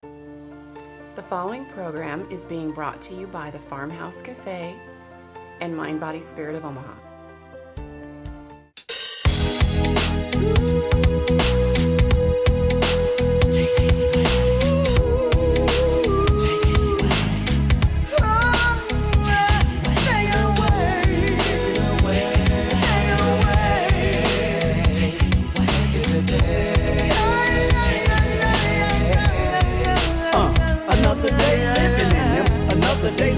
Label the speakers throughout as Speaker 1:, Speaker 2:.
Speaker 1: The following program is being brought to you by the Farmhouse Cafe and Mind Body Spirit of Omaha.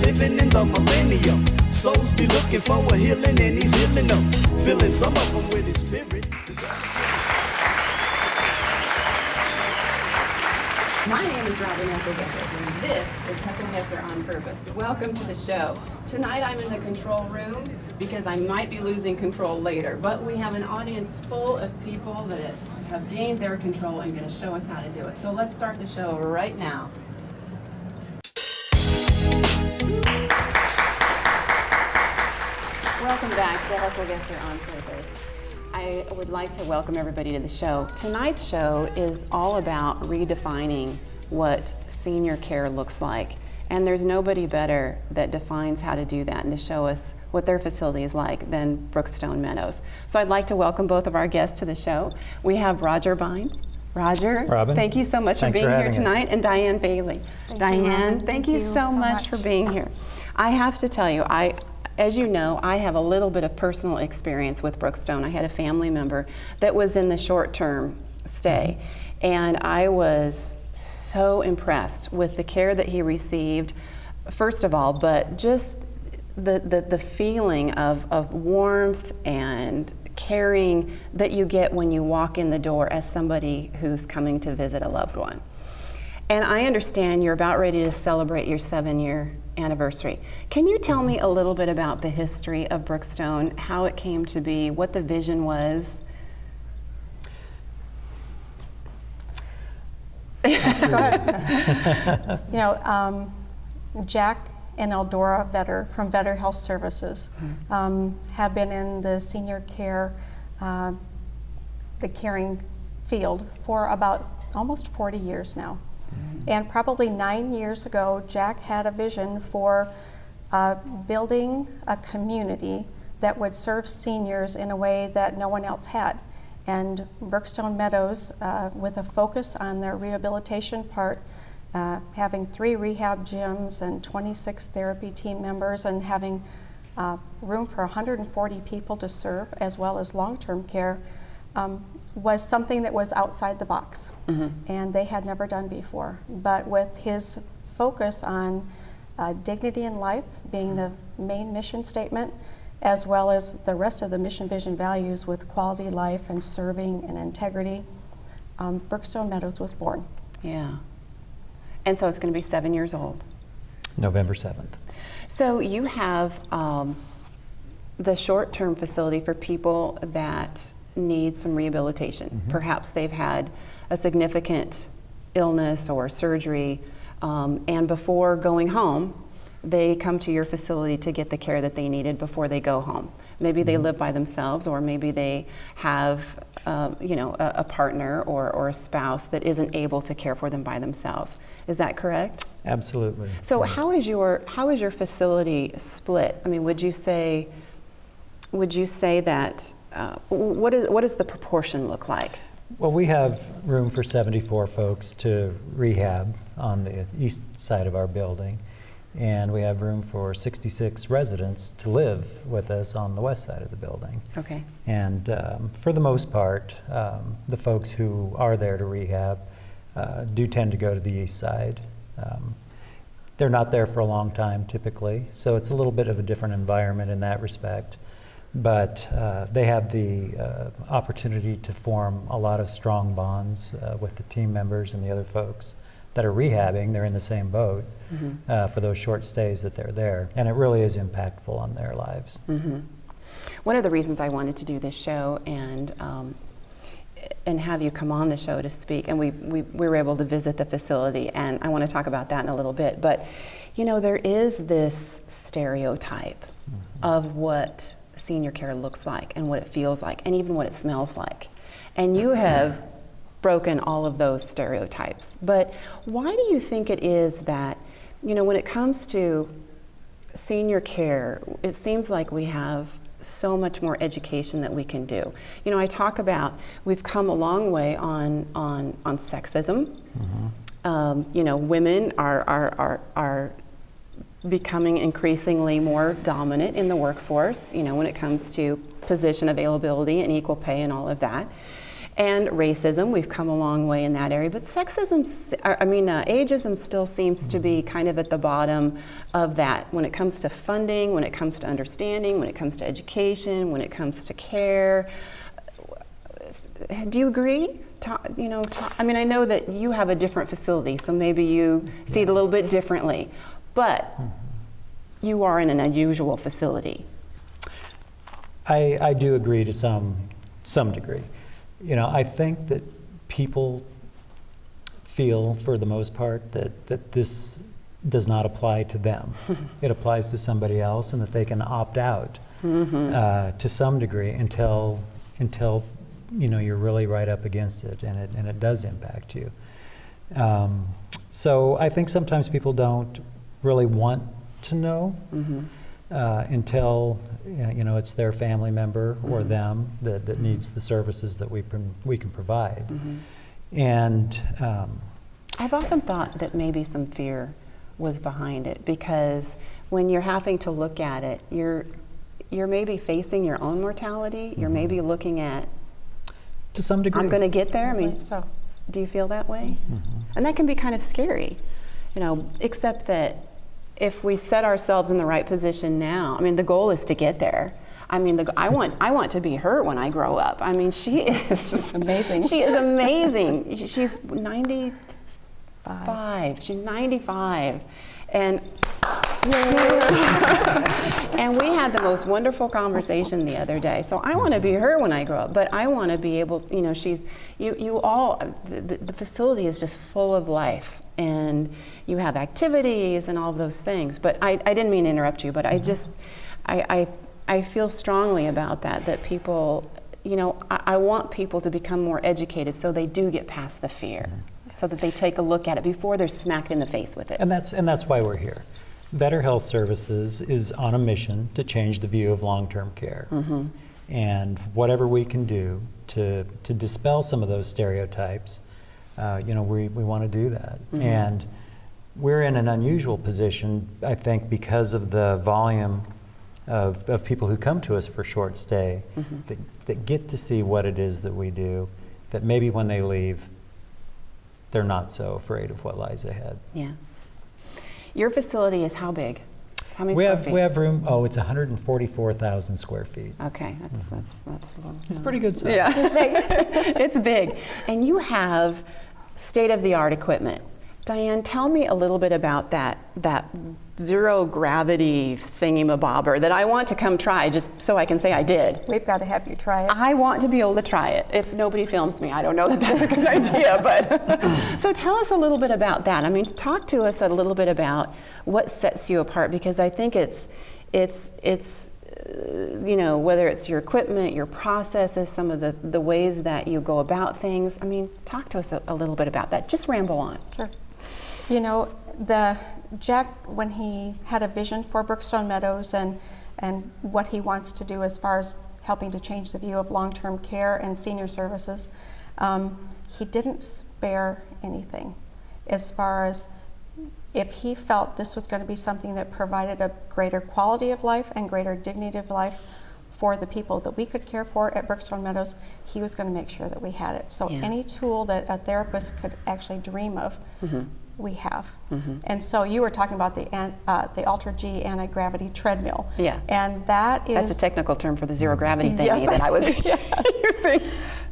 Speaker 2: Living in the millennium, souls be looking for a healing, and he's healing them, filling some of them with his spirit.
Speaker 1: My name is Robin Hesselgesser, and this is Hesselgesser on Purpose. Welcome to the show. Tonight I'm in the control room because I might be losing control later, but we have an audience full of people that have gained their control and going to show us how to do it. So let's start the show right now. Welcome back to Hesselgesser on Purpose. I would like to welcome everybody to the show. Tonight's show is all about redefining what senior care looks like. And there's nobody better that defines how to do that and to show us what their facility is like than Brookstone Meadows. So I'd like to welcome both of our guests to the show. We have Roger Vine. Roger,
Speaker 3: Robin,
Speaker 1: thank you so much for being here tonight. And Diane Bailey. Diane, thank you so much for being here. I have to tell you, as you know, I have a little bit of personal experience with Brookstone. I had a family member that was in the short-term stay, and I was so impressed with the care that he received, first of all, but just the feeling of warmth and caring that you get when you walk in the door as somebody who's coming to visit a loved one. And I understand you're about ready to celebrate your 7-year anniversary. Can you tell me a little bit about the history of Brookstone, how it came to be, what the vision was?
Speaker 4: Go ahead. Jack and Eldora Vetter from Vetter Health Services have been in the senior care, the caring field for about almost 40 years now. And probably 9 years ago, Jack had a vision for building a community that would serve seniors in a way that no one else had. And Brookstone Meadows, with a focus on their rehabilitation part, having 3 rehab gyms and 26 therapy team members, and having room for 140 people to serve, as well as long-term care, was something that was outside the box, and they had never done before. But with his focus on dignity in life being the main mission statement, as well as the rest of the mission, vision, values with quality life and serving and integrity, Brookstone Meadows was born.
Speaker 1: Yeah. And so it's going to be 7 years old.
Speaker 3: November 7th.
Speaker 1: So you have the short-term facility for people that need some rehabilitation. Perhaps they've had a significant illness or surgery, and before going home, they come to your facility to get the care that they needed before they go home. Maybe they live by themselves, or maybe they have a partner or a spouse that isn't able to care for them by themselves. Is that correct?
Speaker 3: Absolutely.
Speaker 1: So how is your facility split? I mean, would you say that what does the proportion look like?
Speaker 3: Well, we have room for 74 folks to rehab on the east side of our building, and we have room for 66 residents to live with us on the west side of the building.
Speaker 1: Okay.
Speaker 3: And for the most part, the folks who are there to rehab do tend to go to the east side. They're not there for a long time typically, so it's a little bit of a different environment in that respect. But they have the opportunity to form a lot of strong bonds with the team members and the other folks that are rehabbing. They're in the same boat for those short stays that they're there, and it really is impactful on their lives.
Speaker 1: One of the reasons I wanted to do this show and have you come on the show to speak, and we were able to visit the facility, and I want to talk about that in a little bit, but there is this stereotype of what senior care looks like and what it feels like and even what it smells like. And you have broken all of those stereotypes. But why do you think it is that, when it comes to senior care, it seems like we have so much more education that we can do? I talk about we've come a long way on sexism. Women are becoming increasingly more dominant in the workforce, when it comes to position availability and equal pay and all of that. And racism, we've come a long way in that area, but ageism still seems to be kind of at the bottom of that when it comes to funding, when it comes to understanding, when it comes to education, when it comes to care. Do you agree? I know that you have a different facility, so maybe you see it a little bit differently, but you are in an unusual facility.
Speaker 3: I do agree to some degree. I think that people feel, for the most part, that this does not apply to them. It applies to somebody else, and that they can opt out to some degree until you're really right up against it, and it does impact you. So I think sometimes people don't really want to know until it's their family member or them that needs the services that we can provide. And
Speaker 1: I've often thought that maybe some fear was behind it, because when you're having to look at it, you're maybe facing your own mortality. You're maybe looking at,
Speaker 3: to some degree,
Speaker 1: I'm going to get there.
Speaker 4: So,
Speaker 1: do you feel that way? And that can be kind of scary, except that if we set ourselves in the right position now, the goal is to get there. I want to be her when I grow up. She is just
Speaker 4: amazing.
Speaker 1: She is amazing. She's 95. She's 95. And and we had the most wonderful conversation the other day. So I want to be her when I grow up, but I want to be able, the facility is just full of life, and you have activities and all of those things. But I didn't mean to interrupt you, but I feel strongly about that people, I want people to become more educated so they do get past the fear, so that they take a look at it before they're smacked in the face with it.
Speaker 3: And that's why we're here. Better Health Services is on a mission to change the view of long-term care. And whatever we can do to dispel some of those stereotypes, we want to do that. And we're in an unusual position, I think, because of the volume of people who come to us for short stay, that get to see what it is that we do, that maybe when they leave, they're not so afraid of what lies ahead.
Speaker 1: Yeah. Your facility is how big? How many
Speaker 3: we
Speaker 1: square
Speaker 3: have
Speaker 1: feet?
Speaker 3: We have room. Oh, it's 144,000 square feet.
Speaker 1: Okay, that's a little.
Speaker 3: It's pretty good size.
Speaker 1: Yeah, it's big. It's big, and you have state-of-the-art equipment. Diane, tell me a little bit about that zero gravity thingy-mabobber that I want to come try, just so I can say I did.
Speaker 4: we've got to have you try it.
Speaker 1: I want to be able to try it. If nobody films me, I don't know that that's a good idea, but. So tell us a little bit about that. Talk to us a little bit about what sets you apart, because I think it's whether it's your equipment, your processes, some of the ways that you go about things. Talk to us a little bit about that. Just ramble on.
Speaker 4: Sure. Jack, when he had a vision for Brookstone Meadows and what he wants to do as far as helping to change the view of long-term care and senior services, he didn't spare anything as far as if he felt this was going to be something that provided a greater quality of life and greater dignity of life for the people that we could care for at Brookstone Meadows, he was going to make sure that we had it. So any tool that a therapist could actually dream of, we have. And so you were talking about the Alter-G anti-gravity treadmill.
Speaker 1: Yeah.
Speaker 4: And that's
Speaker 1: a technical term for the zero gravity thingy
Speaker 4: Yes.
Speaker 1: that I was using.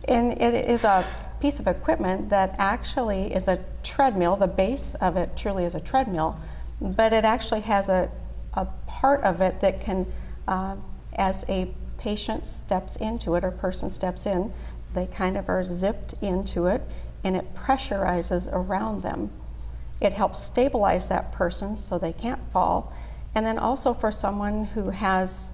Speaker 4: And it is a piece of equipment that actually is a treadmill. The base of it truly is a treadmill, but it actually has a part of it that can, as a patient steps into it or person steps in, they kind of are zipped into it, and it pressurizes around them. It helps stabilize that person so they can't fall. And then also for someone who has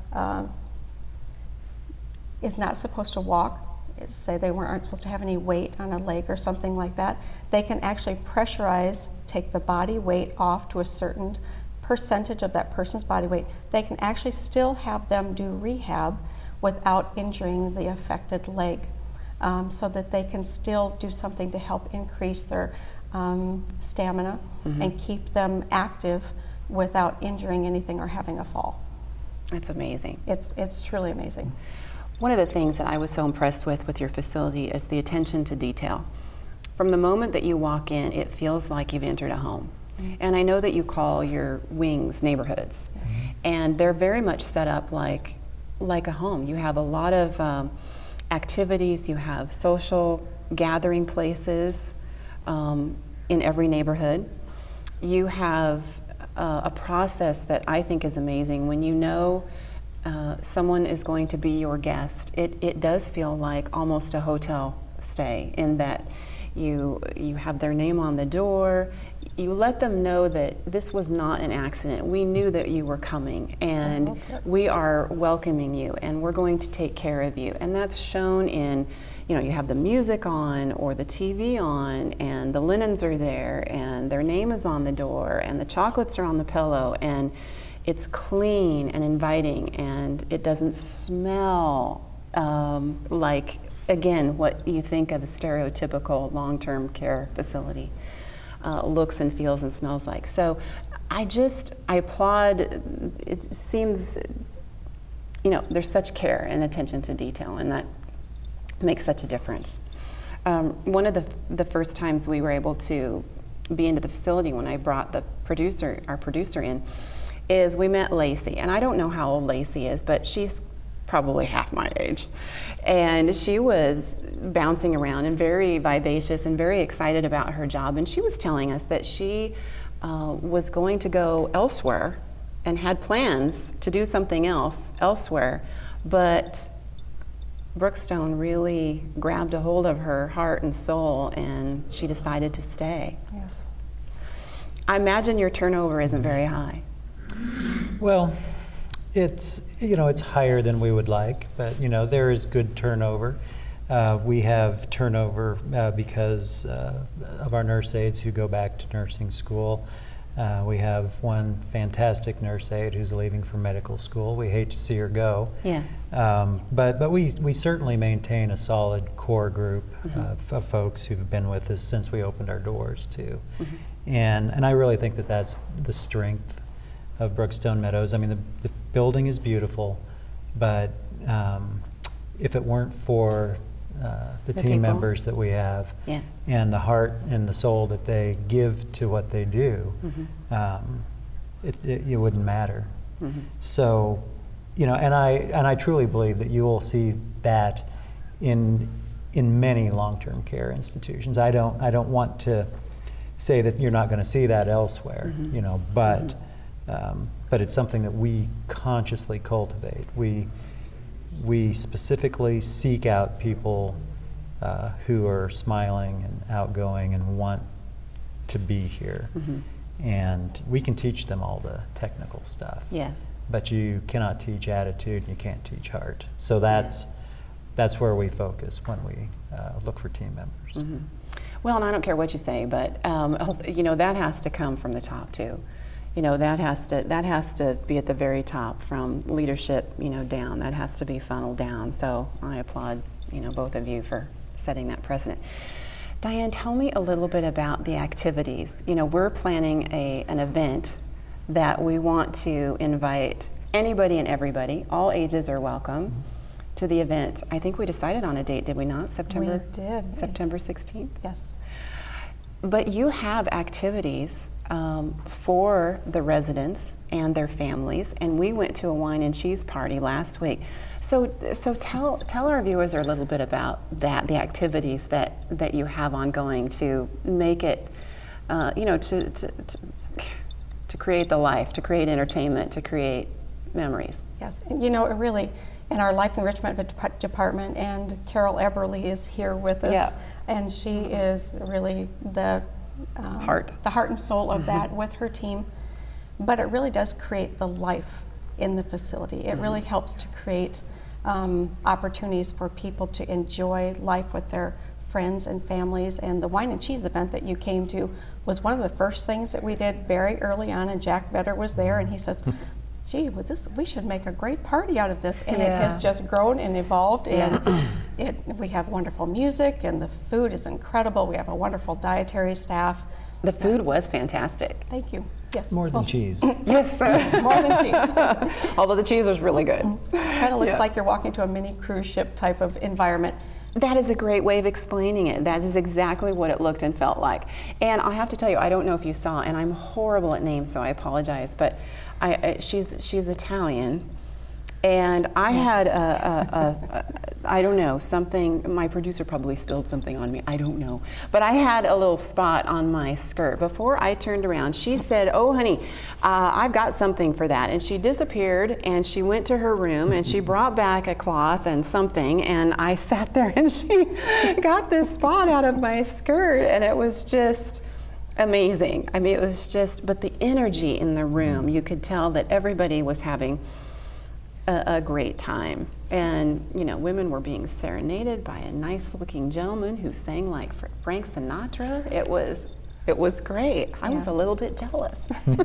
Speaker 4: is not supposed to walk say they aren't supposed to have any weight on a leg or something like that, they can actually pressurize, take the body weight off to a certain percentage of that person's body weight. They can actually still have them do rehab without injuring the affected leg, so that they can still do something to help increase their stamina and keep them active without injuring anything or having a fall.
Speaker 1: That's amazing.
Speaker 4: It's truly amazing.
Speaker 1: One of the things that I was so impressed with your facility is the attention to detail. From the moment that you walk in, it feels like you've entered a home. And I know that you call your wings neighborhoods, and they're very much set up like a home. You have a lot of activities, you have social gathering places in every neighborhood. You have a process that I think is amazing. When you know someone is going to be your guest, it does feel like almost a hotel stay, in that you have their name on the door. You let them know that this was not an accident. We knew that you were coming, and we are welcoming you, and we're going to take care of you. And that's shown in, you have the music on or the TV on, and the linens are there, and their name is on the door, and the chocolates are on the pillow, and it's clean and inviting, and it doesn't smell like, again, what you think of a stereotypical long-term care facility looks and feels and smells like. So I applaud. It seems, there's such care and attention to detail, and that makes such a difference. One of the first times we were able to be into the facility, when I brought our producer in, is we met Lacey. And I don't know how old Lacey is, but she's probably half my age. And she was bouncing around and very vivacious and very excited about her job. And she was telling us that she was going to go elsewhere and had plans to do something else elsewhere, but Brookstone really grabbed a hold of her heart and soul, and she decided to stay.
Speaker 4: Yes.
Speaker 3: I imagine your turnover isn't very high. Well, it's higher than we would like, but there is good turnover. We have turnover because of our nurse aides who go back to nursing school. We have one fantastic nurse aide who's leaving for medical school. We hate to see her go.
Speaker 1: Yeah.
Speaker 3: But we certainly maintain a solid core group of folks who've been with us since we opened our doors too. And I really think that that's the strength of Brookstone Meadows. I mean, the building is beautiful, but if it weren't for the team
Speaker 1: people.
Speaker 3: members that we have,
Speaker 1: Yeah.
Speaker 3: and the heart and the soul that they give to what they do, it wouldn't matter. So, and I truly believe that you will see that in many long-term care institutions. I don't want to say that you're not going to see that elsewhere, but it's something that we consciously cultivate. We specifically seek out people who are smiling and outgoing and want to be here. And we can teach them all the technical stuff.
Speaker 1: Yeah.
Speaker 3: But you cannot teach attitude, and you can't teach heart. So that's where we focus when we look for team members.
Speaker 1: Well, and I don't care what you say, but that has to come from the top too. That has to be at the very top, from leadership, down. That has to be funneled down. So I applaud, both of you for setting that precedent. Diane, tell me a little bit about the activities. We're planning an event that we want to invite anybody and everybody. All ages are welcome to the event. I think we decided on a date, did we not? September?
Speaker 4: We did.
Speaker 1: September 16th?
Speaker 4: Yes.
Speaker 1: But you have activities for the residents and their families, and we went to a wine and cheese party last week. So tell our viewers a little bit about that, the activities that you have ongoing to make it, to create the life, to create entertainment, to create memories.
Speaker 4: Yes, and it really, in our life enrichment department, and Carol Eberly is here with us, and she is really the heart and soul of that with her team. But it really does create the life in the facility. It really helps to create opportunities for people to enjoy life with their friends and families. And the wine and cheese event that you came to was one of the first things that we did very early on, and Jack Vetter was there, and he says, gee, well, we should make a great party out of this. And it has just grown and evolved, and we have wonderful music, and the food is incredible. We have a wonderful dietary staff.
Speaker 1: The food was fantastic.
Speaker 4: Thank you. Yes.
Speaker 3: More than cheese.
Speaker 1: Yes.
Speaker 4: More than cheese.
Speaker 1: Although the cheese was really good.
Speaker 4: Kind of looks like you're walking to a mini cruise ship type of environment.
Speaker 1: That is a great way of explaining it. That is exactly what it looked and felt like. And I have to tell you, I don't know if you saw, and I'm horrible at names, so I apologize, but she's Italian. And I had I don't know, something, my producer probably spilled something on me, I don't know. But I had a little spot on my skirt. Before I turned around, she said, oh honey, I've got something for that. And she disappeared, and she went to her room, and she brought back a cloth and something, and I sat there, and she got this spot out of my skirt, and it was just amazing. I mean, it was just, but the energy in the room, you could tell that everybody was having a great time. And, you know, women were being serenaded by a nice looking gentleman who sang like Frank Sinatra. It was great. I was a little bit jealous.
Speaker 4: You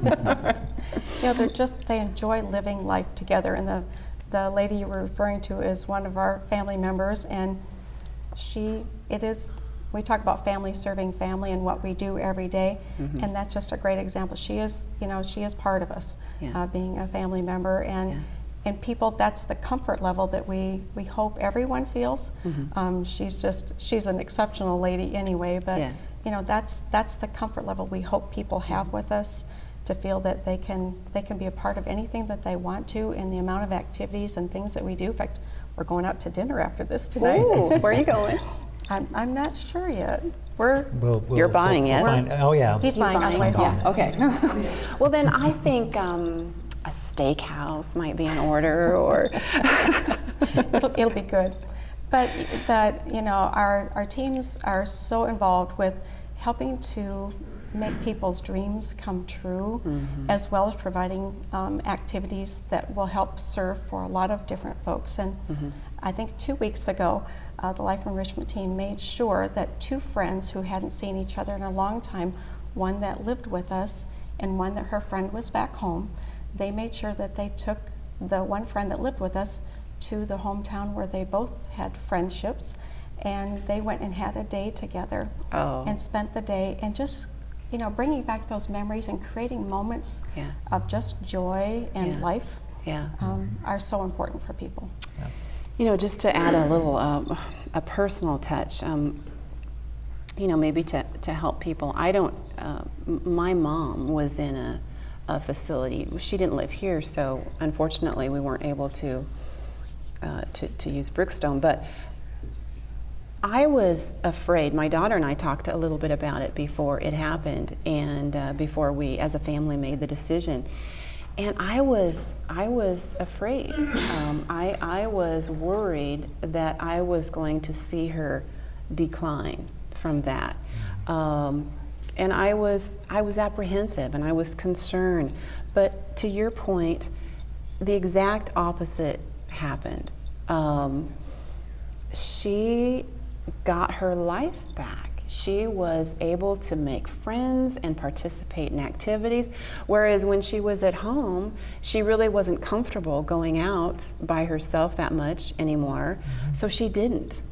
Speaker 4: know, they enjoy living life together. And the lady you were referring to is one of our family members, and we talk about family serving family and what we do every day, and that's just a great example. She is part of us, being a family member, and people, that's the comfort level that we hope everyone feels. She's an exceptional lady anyway, but you know, that's the comfort level we hope people have with us, to feel that they can be a part of anything that they want to, in the amount of activities and things that we do. In fact, we're going out to dinner after this tonight.
Speaker 1: Ooh, where are you going?
Speaker 4: I'm not sure yet.
Speaker 1: You're buying it.
Speaker 3: Oh yeah.
Speaker 4: He's buying on the way home.
Speaker 1: Yeah, okay. Well then I think a steakhouse might be in order, or
Speaker 4: it'll be good. But you know, our teams are so involved with helping to make people's dreams come true, as well as providing activities that will help serve for a lot of different folks. And I think 2 weeks ago, the Life Enrichment team made sure that two friends who hadn't seen each other in a long time, one that lived with us and one that her friend was back home, they made sure that they took the one friend that lived with us to the hometown where they both had friendships, and they went and had a day together and spent the day, and just, you know, bringing back those memories and creating moments of just joy and life are so important for people.
Speaker 1: You know, just to add a little a personal touch, you know, maybe to help people. I don't. My mom was in a facility. She didn't live here, so unfortunately we weren't able to use Brookstone. But I was afraid. My daughter and I talked a little bit about it before it happened, and before we, as a family, made the decision. And I was afraid. I was worried that I was going to see her decline from that. And I was apprehensive, and I was concerned. But to your point, the exact opposite happened. She got her life back. She was able to make friends and participate in activities, whereas when she was at home, she really wasn't comfortable going out by herself that much anymore. So she didn't,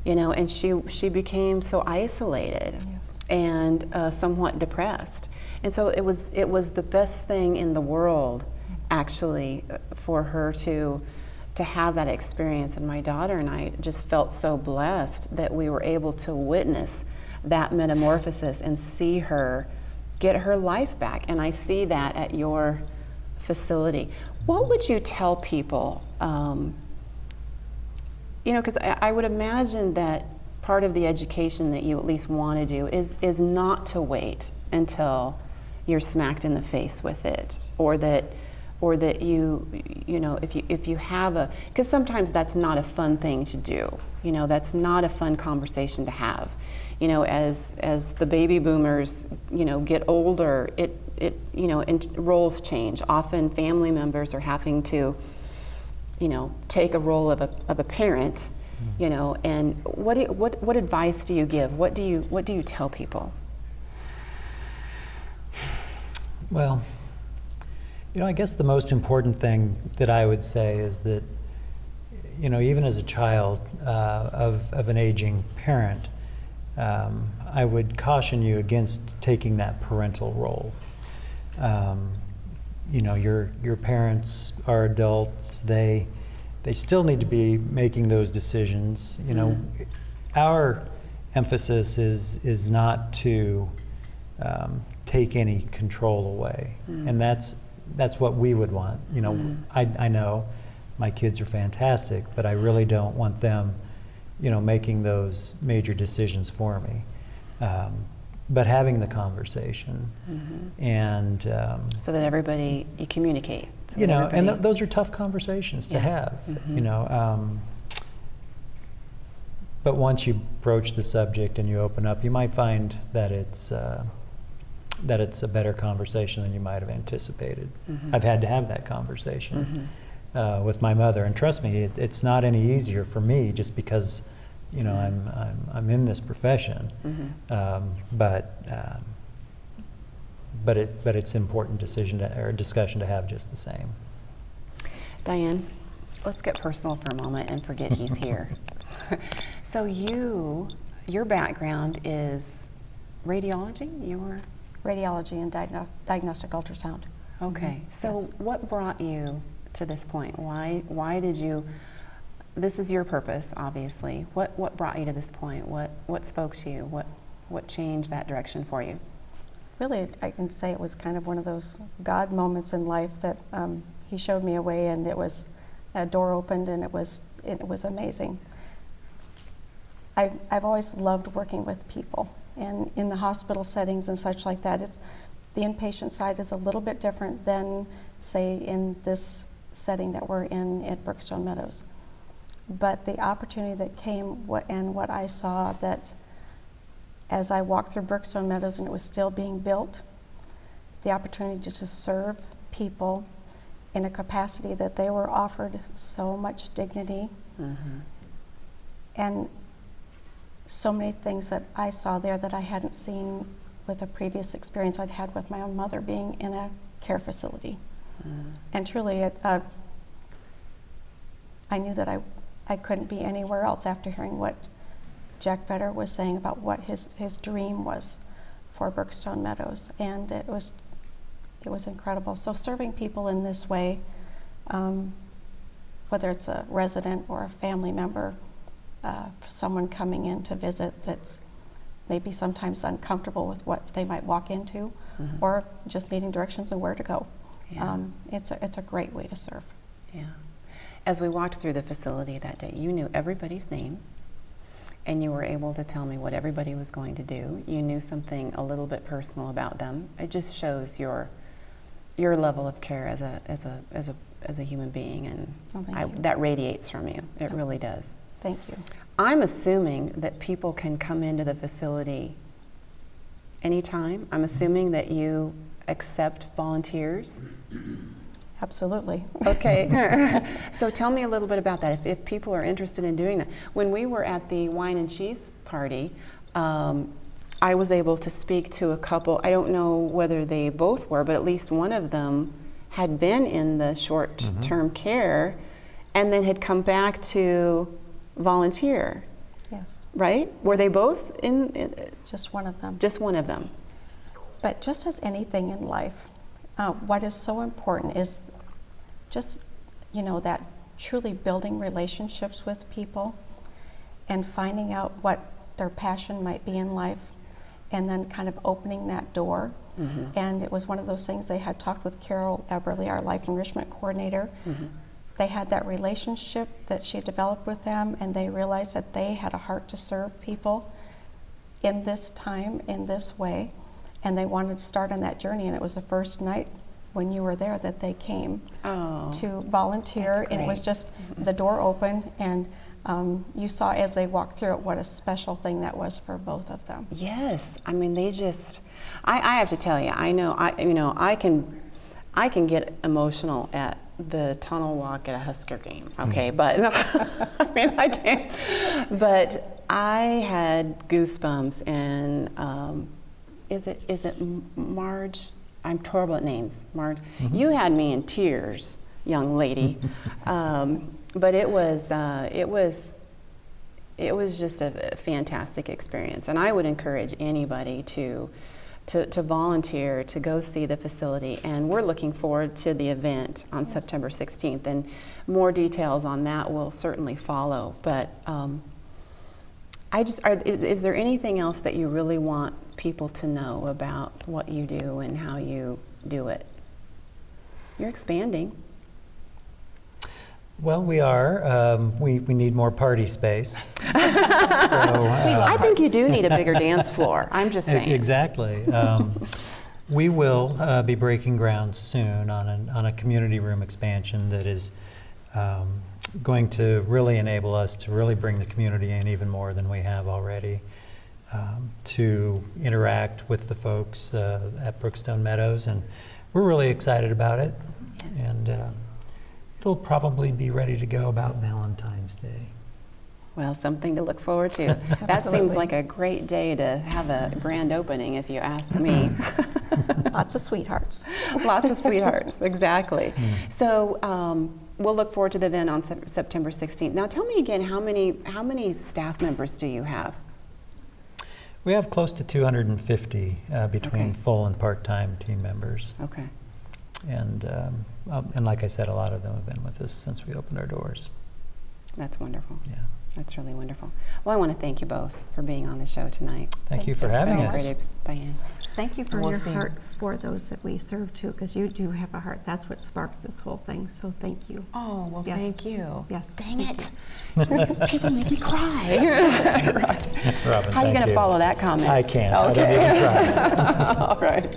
Speaker 1: you know, and she became so isolated and somewhat depressed. And so it was the best thing in the world, actually, for her to have that experience. And my daughter and I just felt so blessed that we were able to witness that metamorphosis and see her get her life back. And I see that at your facility. What would you tell people? You know, because I would imagine that part of the education that you at least want to do is not to wait until you're smacked in the face with it, or that you know, if you have because sometimes that's not a fun thing to do. You know, that's not a fun conversation to have. You know, as the baby boomers, you know, get older, it you know, and roles change. Often family members are having to, take a role of a parent, and what advice do you give? What do you tell people?
Speaker 3: Well, I guess the most important thing that I would say is that, even as a child of an aging parent, I would caution you against taking that parental role. Your parents are adults. They still need to be making those decisions. Our emphasis is not to take any control away, and that's what we would want. I know my kids are fantastic, but I really don't want them, making those major decisions for me. But having the conversation, and
Speaker 1: so that everybody, you communicate. So
Speaker 3: and those are tough conversations to have. But once you broach the subject and you open up, you might find that it's a better conversation than you might have anticipated. I've had to have that conversation with my mother, and trust me, it's not any easier for me just because I'm in this profession. But it's an important discussion to have just the same.
Speaker 1: Diane, let's get personal for a moment and forget he's here. So your background is radiology?
Speaker 4: Radiology and diagnostic ultrasound.
Speaker 1: Okay. So
Speaker 4: Yes.
Speaker 1: what brought you to this point? Why did you? This is your purpose, obviously. What brought you to this point? What spoke to you? What changed that direction for you?
Speaker 4: Really, I can say it was kind of one of those God moments in life that He showed me a way, and it was a door opened, and it was amazing. I've always loved working with people, and in the hospital settings and such like that, the inpatient side is a little bit different than, say, in this setting that we're in at Brookstone Meadows. But the opportunity that came and what I saw, that as I walked through Brookstone Meadows and it was still being built, the opportunity to just serve people in a capacity that they were offered so much dignity and so many things that I saw there that I hadn't seen with a previous experience I'd had with my own mother being in a care facility. And truly, I knew that I couldn't be anywhere else after hearing what Jack Vetter was saying about what his dream was for Brookstone Meadows, and it was incredible. So serving people in this way, whether it's a resident or a family member, someone coming in to visit that's maybe sometimes uncomfortable with what they might walk into, or just needing directions on where to go.
Speaker 1: Yeah.
Speaker 4: It's a great way to serve.
Speaker 1: Yeah. As we walked through the facility that day, you knew everybody's name, and you were able to tell me what everybody was going to do. You knew something a little bit personal about them. It just shows your level of care as a human being, and that radiates from you. It really does.
Speaker 4: Thank you.
Speaker 1: I'm assuming that people can come into the facility anytime. I'm assuming that you accept volunteers.
Speaker 4: Absolutely.
Speaker 1: Okay. So tell me a little bit about that, if people are interested in doing that. When we were at the wine and cheese party, I was able to speak to a couple. I don't know whether they both were, but at least one of them had been in the short-term care and then had come back to volunteer.
Speaker 4: Yes.
Speaker 1: Right? Were they both in?
Speaker 4: Just one of them.
Speaker 1: Just one of them.
Speaker 4: But just as anything in life, what is so important is just, that truly building relationships with people and finding out what their passion might be in life, and then kind of opening that door. And it was one of those things. They had talked with Carol Eberly, our life enrichment coordinator. They had that relationship that she developed with them, and they realized that they had a heart to serve people in this time, in this way, and they wanted to start on that journey. And it was the first night when you were there that they came to volunteer, and it was just the door opened, and you saw as they walked through it what a special thing that was for both of them.
Speaker 1: Yes, I mean they just. I have to tell you, I know I can get emotional at the tunnel walk at a Husker game, okay? But I mean, I can't. But I had goosebumps, and is it Marge? I'm terrible at names. Marge, you had me in tears, young lady. But it was just a fantastic experience, and I would encourage anybody to volunteer, to go see the facility, and we're looking forward to the event on September 16th, and more details on that will certainly follow. But is there anything else that you really want people to know about what you do and how you do it? You're expanding.
Speaker 3: Well, we are. We need more party space.
Speaker 1: I think you do need a bigger dance floor. I'm just saying.
Speaker 3: Exactly. We will be breaking ground soon on a community room expansion that is going to really enable us to really bring the community in even more than we have already, to interact with the folks at Brookstone Meadows, and we're really excited about it. And it'll probably be ready to go about Valentine's Day.
Speaker 1: Well, something to look forward to. That seems like a great day to have a grand opening, if you ask me.
Speaker 4: Lots of sweethearts.
Speaker 1: Lots of sweethearts, exactly. So we'll look forward to the event on September 16th. Now tell me again, how many staff members do you have?
Speaker 3: We have close to 250 between full and part-time team members.
Speaker 1: Okay.
Speaker 3: And like I said, a lot of them have been with us since we opened our doors.
Speaker 1: That's wonderful.
Speaker 3: Yeah.
Speaker 1: That's really wonderful. Well, I want to thank you both for being on the show tonight.
Speaker 3: Thank you for having us.
Speaker 1: Great, Diane.
Speaker 4: Thank you for your heart for those that we serve too, because you do have a heart. That's what sparked this whole thing, so thank you.
Speaker 1: Oh, well,
Speaker 4: Yes.
Speaker 1: thank you.
Speaker 4: Yes.
Speaker 1: Dang it. People make me cry. Right.
Speaker 3: Robin,
Speaker 1: How are you going to follow that comment?
Speaker 3: I can't.
Speaker 1: Okay.
Speaker 3: I don't even try.
Speaker 1: All right.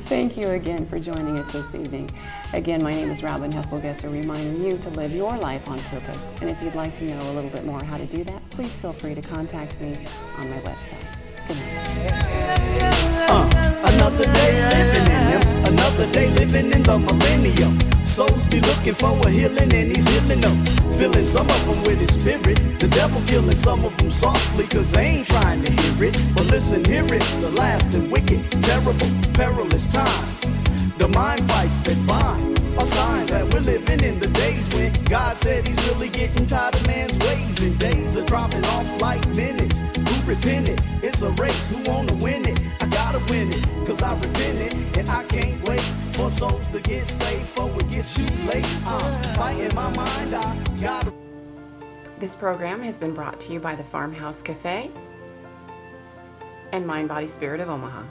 Speaker 1: Thank you again for joining us this evening. Again, my name is Robin Hesselgesser, reminding you to live your life on purpose. And if you'd like to know a little bit more how to do that, please feel free to contact me on my website. Good night.
Speaker 2: Another day living in them, another day living in the millennium. Souls be looking for a healing and he's healing them. Filling some of them with his spirit. The devil killing some of them softly cause they ain't trying to hear it. But listen, here it's the last and wicked, terrible, perilous times. The mind fights that bind are signs that we're living in the days when God said he's really getting tired of man's ways. And days are dropping off like minutes. Who repented? It's a race. Who wanna win it? I gotta win it, cause I repented. And I can't wait for souls to get saved before it gets too late. Fighting my mind, I gotta.
Speaker 1: This program has been brought to you by the Farmhouse Cafe and Mind, Body, Spirit of Omaha.